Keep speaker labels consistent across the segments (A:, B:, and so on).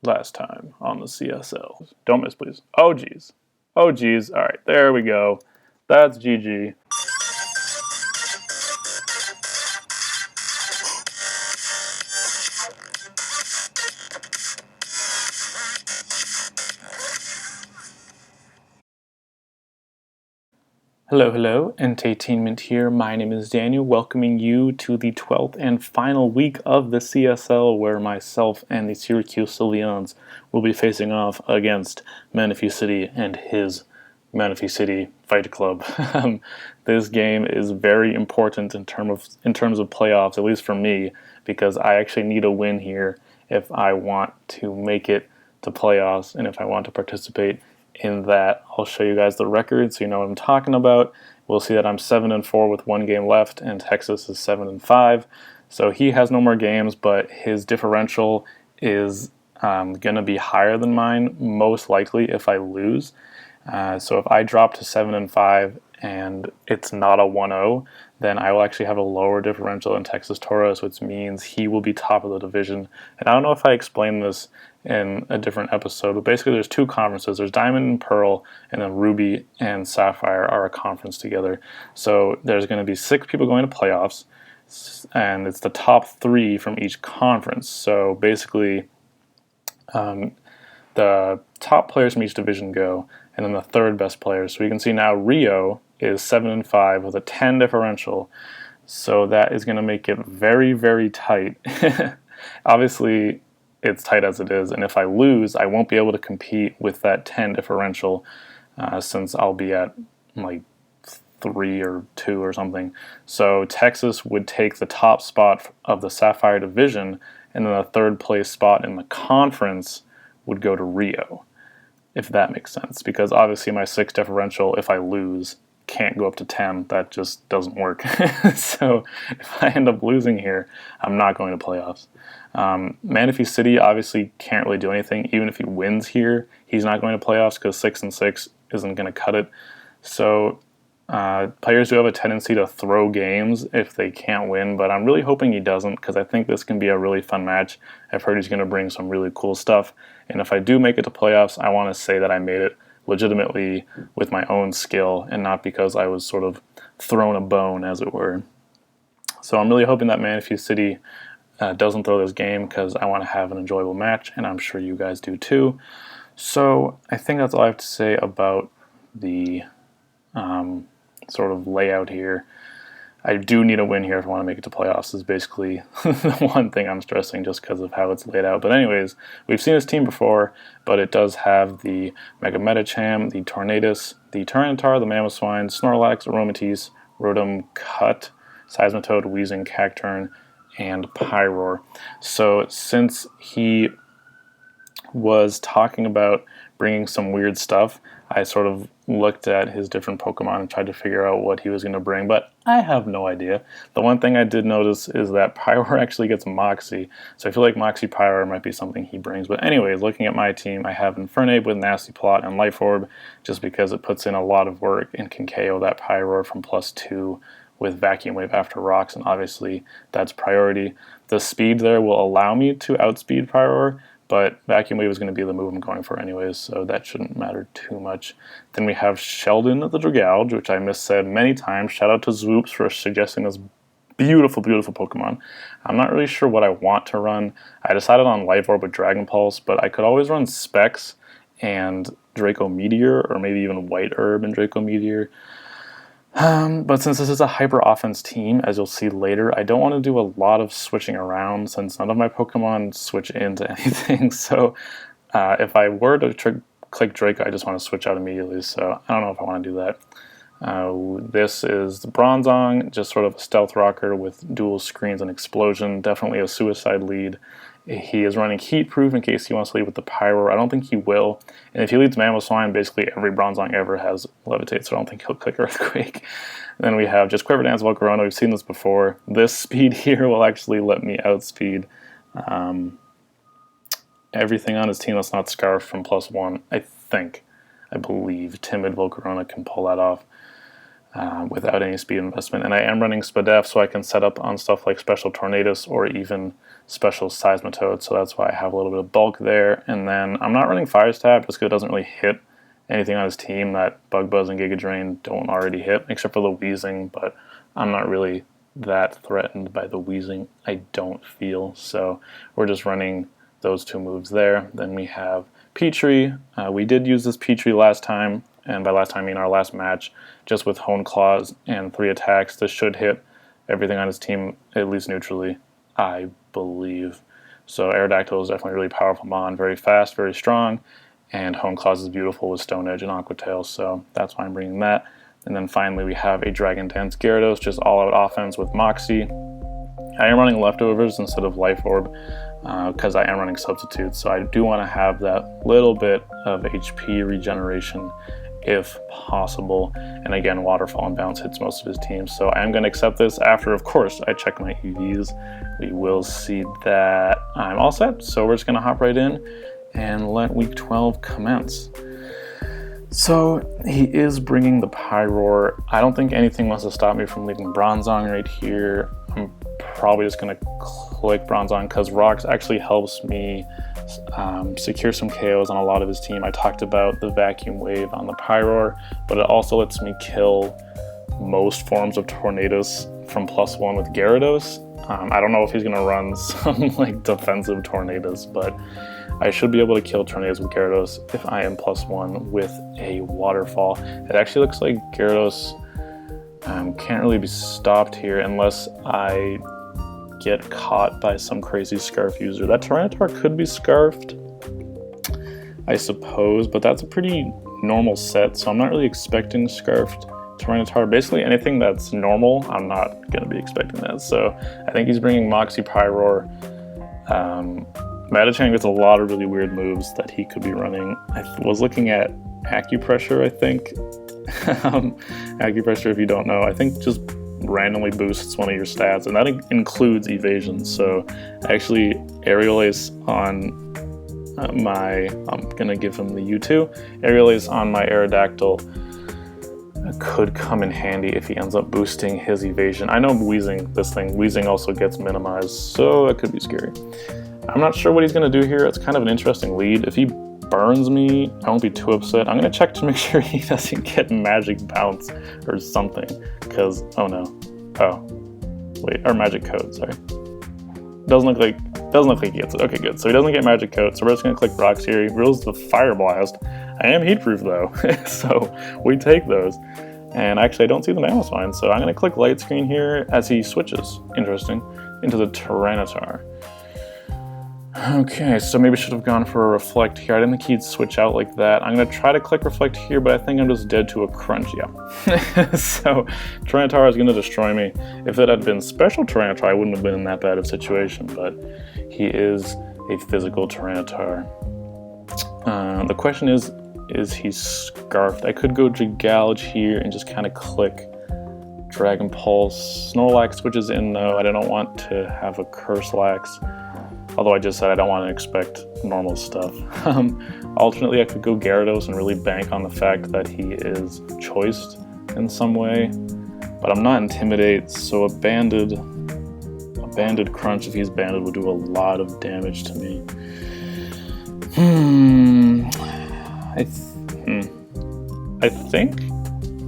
A: last time on the CSL. Don't miss, please. Oh, geez. Oh, geez. All right, there we go. That's GG. Hello, EnteiTainment here. My name is Daniel, welcoming you to the 12th and final week of the CSL, where myself and the Syracuse Sylveons will be facing off against Manaphy City and his Manaphy City Fight Club. This game is very important in terms of playoffs, at least for me, because I actually need a win here if I want to make it to playoffs and if I want to participate in that. I'll show you guys the record so you know what I'm talking about. We'll see that I'm 7-4 with one game left, and Texas is 7-5. So he has no more games, but his differential is going to be higher than mine, most likely if I lose. So if I drop to 7-5 and it's not a 1-0, then I will actually have a lower differential than Texas Toros, which means he will be top of the division. And I don't know if I explained this in a different episode, but basically there's two conferences. There's Diamond and Pearl, and then Ruby and Sapphire are a conference together. So there's going to be 6 people going to playoffs, and it's the top 3 from each conference. So basically the top players from each division go, and then the third best players. So you can see now Rio is 7-5 with a 10 differential. So that is going to make it very, very tight. Obviously, it's tight as it is, and if I lose, I won't be able to compete with that 10 differential since I'll be at like 3 or 2 or something. So Texas would take the top spot of the Sapphire division, and then the third place spot in the conference would go to Rio, if that makes sense, because obviously my 6 differential, if I lose, can't go up to 10. That just doesn't work. So if I end up losing here, I'm not going to playoffs. Manaphy City obviously can't really do anything. Even if he wins here, he's not going to playoffs because 6-6 isn't going to cut it. So players do have a tendency to throw games if they can't win, but I'm really hoping he doesn't, because I think this can be a really fun match. I've heard he's going to bring some really cool stuff, and if I do make it to playoffs, I want to say that I made it legitimately with my own skill and not because I was sort of thrown a bone, as it were. So I'm really hoping that Manaphy City doesn't throw this game, because I want to have an enjoyable match, and I'm sure you guys do too. So I think that's all I have to say about the sort of layout here. I do need a win here if I want to make it to playoffs. This is basically the one thing I'm stressing just because of how it's laid out. But anyways, we've seen this team before, but it does have the Mega Medicham, the Tornadus, the Tyranitar, the Mamoswine, Snorlax, Aromatisse, Rotom, Cut, Seismitoad, Weezing, Cacturn, and Pyroar. So since he was talking about bringing some weird stuff, I sort of looked at his different Pokemon and tried to figure out what he was going to bring, but I have no idea. The one thing I did notice is that Pyroar actually gets Moxie, so I feel like Moxie Pyroar might be something he brings. But anyways, looking at my team, I have Infernape with Nasty Plot and Life Orb, just because it puts in a lot of work and can KO that Pyroar from +2 with Vacuum Wave after Rocks, and obviously that's priority. The speed there will allow me to outspeed Pyroar, but Vacuum Wave is going to be the move I'm going for anyways, so that shouldn't matter too much. Then we have Sheldon the Dragouge, which I missaid many times. Shout out to Zwoops for suggesting this beautiful, beautiful Pokemon. I'm not really sure what I want to run. I decided on Life Orb with Dragon Pulse, but I could always run Specs and Draco Meteor, or maybe even White Herb and Draco Meteor. But since this is a hyper offense team, as you'll see later, I don't want to do a lot of switching around since none of my Pokemon switch into anything. So if I were to click Draco, I just want to switch out immediately. So I don't know if I want to do that. This is the Bronzong, just sort of a stealth rocker with dual screens and explosion. Definitely a suicide lead. He is running Heat Proof in case he wants to lead with the Pyro. I don't think he will. And if he leads Mamoswine, basically every Bronzong ever has Levitate, so I don't think he'll click Earthquake. And then we have just Quiver Dance Volcarona. We've seen this before. This speed here will actually let me outspeed everything on his team that's not Scarf from +1. I believe Timid Volcarona can pull that off. without any speed investment. And I am running Spadef, so I can set up on stuff like Special Tornadus or even Special Seismitoad, so that's why I have a little bit of bulk there. And then I'm not running Fire Stab just because it doesn't really hit anything on his team that Bug Buzz and Giga Drain don't already hit, except for the Wheezing, but I'm not really that threatened by the Wheezing, I don't feel. So we're just running those two moves there. Then we have Petrie. We did use this Petrie last time, and by last time I mean our last match, just with Hone Claws and 3 attacks. This should hit everything on his team, at least neutrally, I believe. So Aerodactyl is definitely a really powerful mon, very fast, very strong, and Hone Claws is beautiful with Stone Edge and Aqua Tail, so that's why I'm bringing that. And then finally we have a Dragon Dance Gyarados, just all-out offense with Moxie. I am running Leftovers instead of Life Orb because I am running Substitutes, so I do want to have that little bit of HP regeneration if possible. And again, Waterfall and Bounce hits most of his team, so I am going to accept this after, of course, I check my EVs. We will see that I'm all set, so we're just going to hop right in and let Week 12 commence. So he is bringing the Pyroar. I don't think anything wants to stop me from leaving Bronzong right here. I'm probably just going to click Bronzong because Rocks actually helps me secure some KOs on a lot of his team. I talked about the Vacuum Wave on the Pyroar, but it also lets me kill most forms of Tornadus from +1 with Gyarados. I don't know if he's going to run some like defensive Tornadus, but I should be able to kill Tornadus with Gyarados if I am +1 with a Waterfall. It actually looks like Gyarados can't really be stopped here unless I get caught by some crazy Scarf user. That Tyranitar could be Scarfed, I suppose, but that's a pretty normal set, so I'm not really expecting Scarfed Tyranitar. Basically anything that's normal, I'm not going to be expecting that. So I think he's bringing Moxie Pyroar. Metachan gets a lot of really weird moves that he could be running. I was looking at Acupressure, I think. Acupressure, if you don't know, I think just randomly boosts one of your stats, and that includes evasion. So actually, Aerial Ace on I'm gonna give him the U2. Aerial Ace on my Aerodactyl could come in handy if he ends up boosting his evasion. I know Wheezing also gets minimized, so that could be scary. I'm not sure what he's going to do here. It's kind of an interesting lead. If he burns me, I won't be too upset. I'm going to check to make sure he doesn't get Magic Bounce or something, because, oh no. Oh, wait, or Magic Coat, sorry. Doesn't look like he gets it. Okay, good. So he doesn't get Magic Coat, so we're just going to click Rocks here. He rolls the Fire Blast. I am heat-proof though, so we take those. And actually I don't see the Mamoswine, so I'm going to click Light Screen here as he switches, interesting, into the Tyranitar. Okay, so maybe should have gone for a Reflect here. I didn't think he'd switch out like that. I'm going to try to click Reflect here, but I think I'm just dead to a Crunch, yeah. So Tyranitar is going to destroy me. If it had been Special Tyranitar, I wouldn't have been in that bad of a situation, but he is a physical Tyranitar. The question is he Scarfed? I could go Gigouge here and just kind of click Dragon Pulse. Snorlax switches in though. I don't want to have a Curselax. Although I just said I don't want to expect normal stuff. Alternately, I could go Gyarados and really bank on the fact that he is choiced in some way. But I'm not Intimidate, so a banded Crunch, if he's banded, would do a lot of damage to me. I think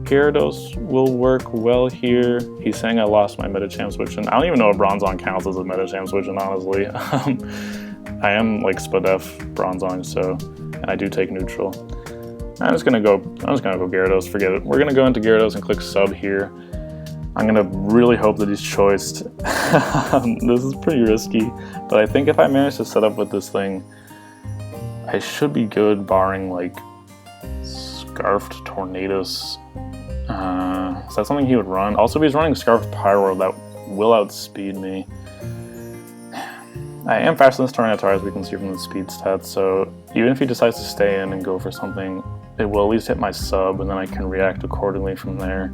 A: Gyarados will work well here. He's saying I lost my Metacham switch, and I don't even know if Bronzong counts as a Metacham switch, and honestly. I am like Spadef Bronzong, so, and I do take neutral. I'm just gonna go Gyarados, forget it. We're gonna go into Gyarados and click Sub here. I'm gonna really hope that he's choiced. This is pretty risky, but I think if I manage to set up with this thing, I should be good, barring like Scarfed Tornadus. Is that something he would run? Also, if he's running Scarfed Pyroar, that will outspeed me. I am faster than this Tyranitar, as we can see from the speed stats, so even if he decides to stay in and go for something, it will at least hit my sub, and then I can react accordingly from there.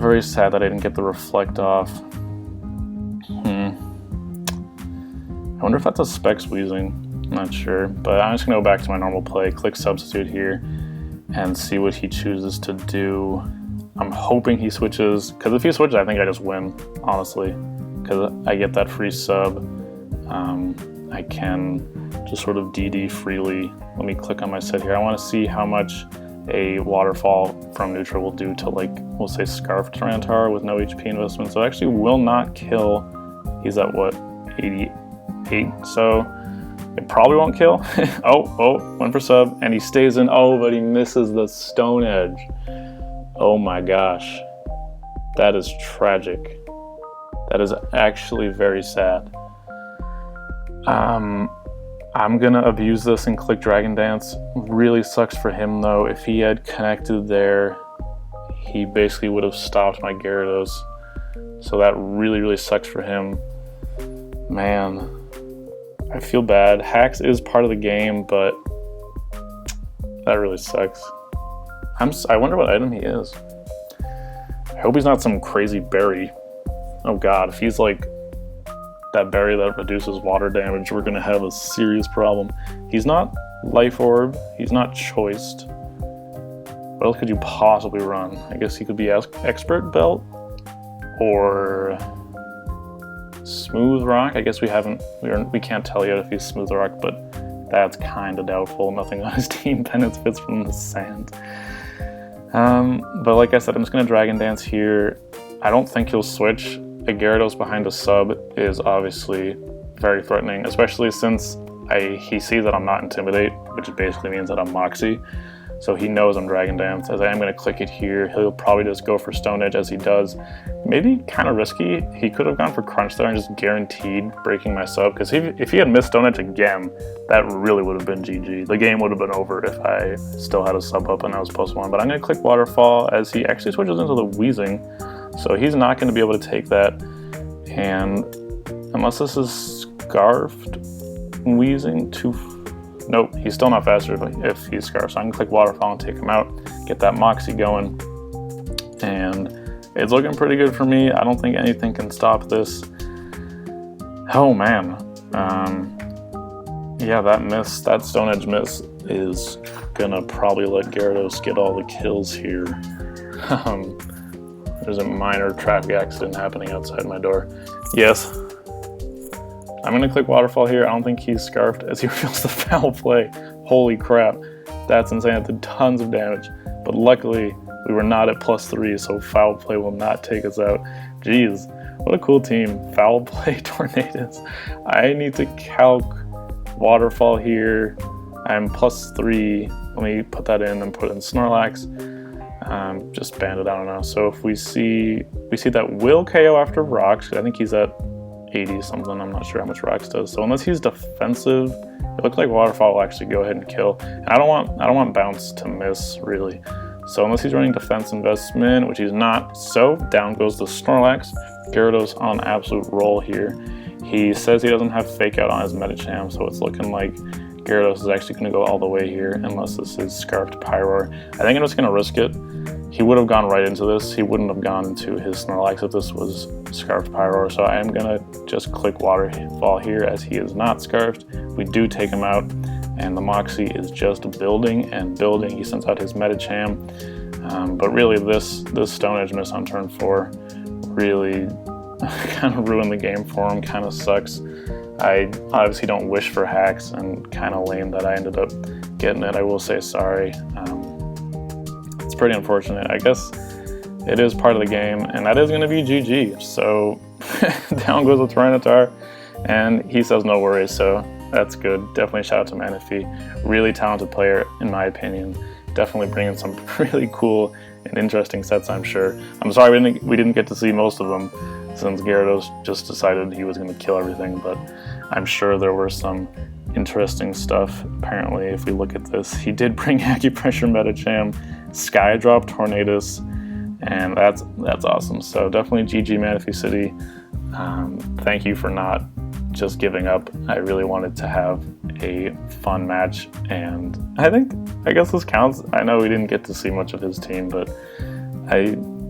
A: Very sad that I didn't get the Reflect off. I wonder if that's a Specs Wheezing. I'm not sure, but I'm just going to go back to my normal play, click Substitute here, and see what he chooses to do. I'm hoping he switches, because if he switches, I think I just win, honestly, because I get that free sub. I can just sort of DD freely. Let me click on my set here. I want to see how much a waterfall from neutral will do to, like, we'll say Scarf Tyranitar with no HP investment. So it actually will not kill. He's at what, 88? So it probably won't kill. oh, went for sub, and he stays in. Oh, but he misses the Stone Edge. Oh my gosh. That is tragic. That is actually very sad. I'm gonna abuse this and click Dragon Dance. Really sucks for him though. If he had connected there, he basically would have stopped my Gyarados. So that really sucks for him. Man, I feel bad. Hacks is part of the game, but that really sucks. I wonder what item he is. I hope he's not some crazy berry. Oh god, if he's like that berry that reduces water damage, we're gonna have a serious problem. He's not Life Orb, he's not Choiced. What else could you possibly run? I guess he could be Expert Belt or Smooth Rock. I guess we can't tell yet if he's Smooth Rock, but that's kind of doubtful. Nothing on his team benefits from the sand. But like I said, I'm just gonna Dragon Dance here. I don't think he'll switch. A Gyarados behind a sub is obviously very threatening, especially since he sees that I'm not Intimidate, which basically means that I'm Moxie. So he knows I'm Dragon Dance. As I am going to click it here, he'll probably just go for Stone Edge as he does. Maybe kind of risky. He could have gone for Crunch there and just guaranteed breaking my sub, because if he had missed Stone Edge again, that really would have been GG. The game would have been over if I still had a sub up and I was +1. But I'm going to click Waterfall as he actually switches into the Weezing. So he's not going to be able to take that, and unless this is Scarfed Weezing nope, he's still not faster if he's Scarfed. So I can click Waterfall and take him out, get that Moxie going, and it's looking pretty good for me. I don't think anything can stop this. Oh man, yeah, that Stone Edge miss is gonna probably let Gyarados get all the kills here. There's a minor traffic accident happening outside my door. Yes. I'm going to click Waterfall here. I don't think he's Scarfed as he reveals the Foul Play. Holy crap. That's insane. It did tons of damage. But luckily, we were not at +3, so Foul Play will not take us out. Jeez. What a cool team. Foul Play Tornadoes. I need to calc Waterfall here. I'm +3. Let me put that in and put in Snorlax. Just Bandit, I don't know. So if we see that will KO after Rocks. I think he's at 80 something. I'm not sure how much Rocks does. So unless he's defensive, it looks like Waterfall will actually go ahead and kill. And I don't want Bounce to miss really. So unless he's running defense investment, which he's not, so down goes the Snorlax. Gyarados on absolute roll here. He says he doesn't have Fake Out on his Medicham, so it's looking like Gyarados is actually going to go all the way here, unless this is Scarfed Pyroar. I think I'm just going to risk it. He would have gone right into this. He wouldn't have gone into his Snorlax if this was Scarfed Pyroar, so I am going to just click Waterfall here as he is not Scarfed. We do take him out, and the Moxie is just building and building. He sends out his Medicham, but really this Stone Edge miss on turn 4 really kind of ruined the game for him, kind of sucks. I obviously don't wish for hacks, and kind of lame that I ended up getting it. I will say sorry. It's pretty unfortunate. I guess it is part of the game, and that is going to be GG. So down goes the Tyranitar, and he says no worries, so that's good. Definitely shout out to Manaphy. Really talented player, in my opinion. Definitely bringing some really cool and interesting sets, I'm sure. I'm sorry we didn't get to see most of them, since Gyarados just decided he was going to kill everything, but I'm sure there were some interesting stuff. Apparently, if we look at this, he did bring Acupressure Medicham, Skydrop Tornadus, and that's awesome. So definitely GG Manaphy City. Thank you for not just giving up. I really wanted to have a fun match, and I guess this counts. I know we didn't get to see much of his team, but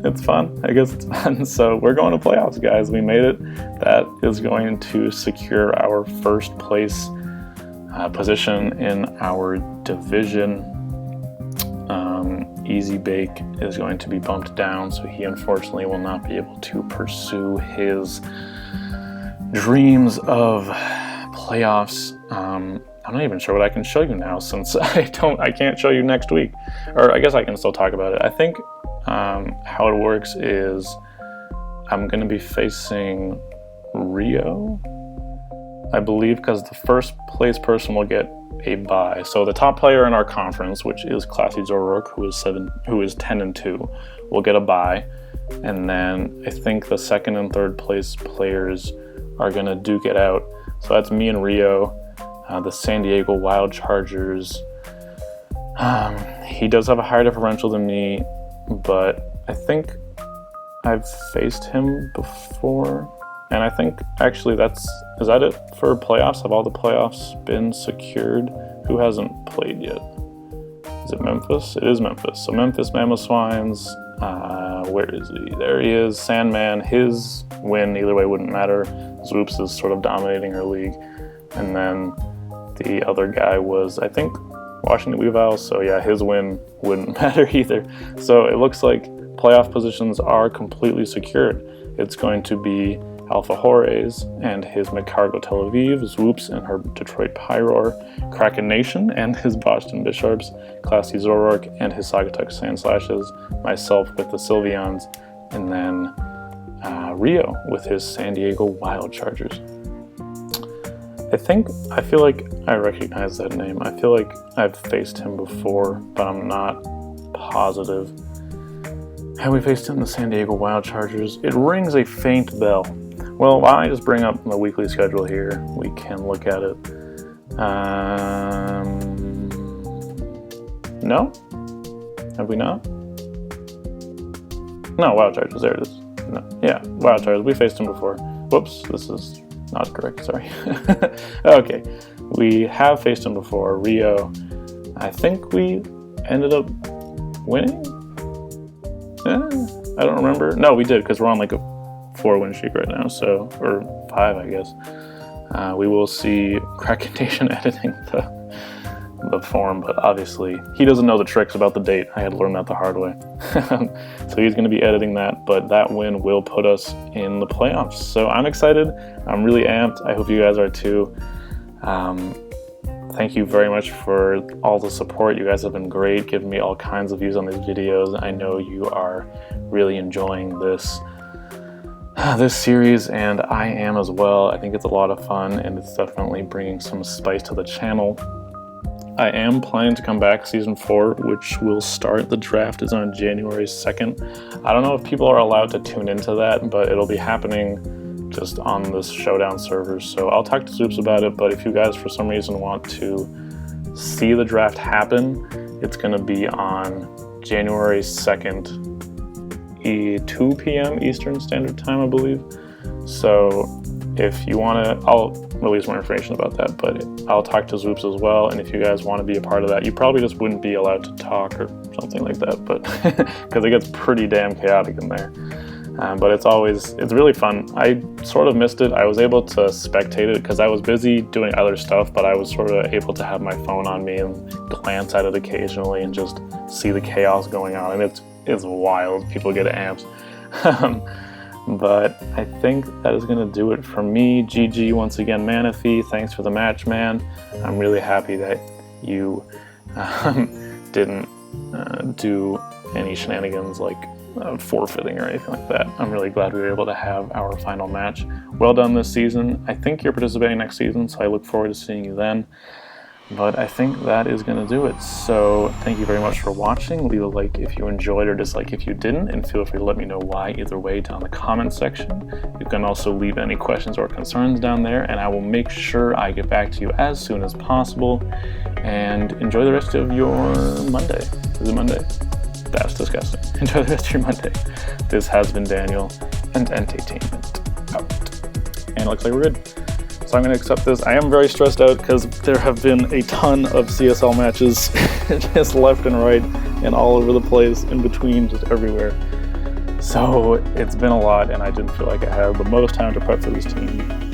A: it's fun. I guess it's fun. So we're going to playoffs, guys. We made it. That is going to secure our first place Easy Bake is going to be bumped down, so he unfortunately will not be able to pursue his dreams of playoffs. I'm not even sure what I can show you now, since I can't show you next week, or I guess I can still talk about it. I think how it works is I'm going to be facing Rio, I believe, because the first place person will get a bye. So the top player in our conference, which is Classy O'Rourke, who is 10-2, will get a bye, and then I think the second and third place players are gonna duke it out. So that's me and Rio. The San Diego Wild Chargers. He does have a higher differential than me, but I think I've faced him before. And I think actually is that it for playoffs? Have all the playoffs been secured? Who hasn't played yet? Is it Memphis? It is Memphis. So Memphis, Mammoth Swines, where is he? There he is, Sandman. His win either way wouldn't matter. Zwoops is sort of dominating her league. And then the other guy was, I think, Washington Weavile. So yeah, his win wouldn't matter either. So it looks like playoff positions are completely secured. It's going to be Alpha Hores and his McCargo Tel Aviv, Zwoops and her Detroit Pyroar, Krakenation and his Boston Bisharps, Classy O'Rourke and his Saugatuck Sandslashes, myself with the Sylveons, and then Rio with his San Diego Wild Chargers. I feel like I recognize that name. I feel like I've faced him before, but I'm not positive. Have we faced him in the San Diego Wild Chargers? It rings a faint bell. Well, why don't I just bring up the weekly schedule here? We can look at it. No? Have we not? No, Wild Chargers. There it is. No. Yeah, Wild Chargers. We faced him before. Whoops, this is not correct. Sorry. Okay, we have faced him before. Rio. I think we ended up winning? I don't remember. No, we did, because we're on like a 4-win streak right now, so, or 5, I guess. We will see Krakenation editing the form, but obviously he doesn't know the tricks about the date. I had to learn that the hard way. So he's going to be editing that, but that win will put us in the playoffs. So I'm excited. I'm really amped. I hope you guys are too. Thank you very much for all the support. You guys have been great, giving me all kinds of views on these videos. I know you are really enjoying this series, and I am as well. I think it's a lot of fun, and it's definitely bringing some spice to the channel. I am planning to come back season 4, which will start. The draft is on January 2nd. I don't know if people are allowed to tune into that, but it'll be happening just on this Showdown server. So I'll talk to Zwoops about it, but if you guys for some reason want to see the draft happen, it's going to be on January 2nd, 2 p.m. Eastern Standard Time, I believe. So if you want to, I'll release more information about that, but I'll talk to Zwoops as well, and if you guys want to be a part of that, you probably just wouldn't be allowed to talk or something like that, but because it gets pretty damn chaotic in there. But it's really fun. I sort of missed it. I was able to spectate it because I was busy doing other stuff, but I was sort of able to have my phone on me and glance at it occasionally and just see the chaos going on, and it's wild. People get amped. But I think that is going to do it for me. GG once again, Manaphy. Thanks for the match, man. I'm really happy that you didn't do any shenanigans like forfeiting or anything like that. I'm really glad we were able to have our final match. Well done this season. I think you're participating next season, so I look forward to seeing you then. But I think that is going to do it. So thank you very much for watching. Leave a like if you enjoyed or dislike if you didn't, and feel free to let me know why either way down in the comment section. You can also leave any questions or concerns down there, and I will make sure I get back to you as soon as possible. And enjoy the rest of your Monday. Is it Monday? That's disgusting. Enjoy the rest of your Monday. This has been Daniel, and EnteiTainment out. And it looks like we're good. So I'm going to accept this. I am very stressed out because there have been a ton of CSL matches just left and right and all over the place, in between, just everywhere. So it's been a lot, and I didn't feel like I had the most time to prep for this team.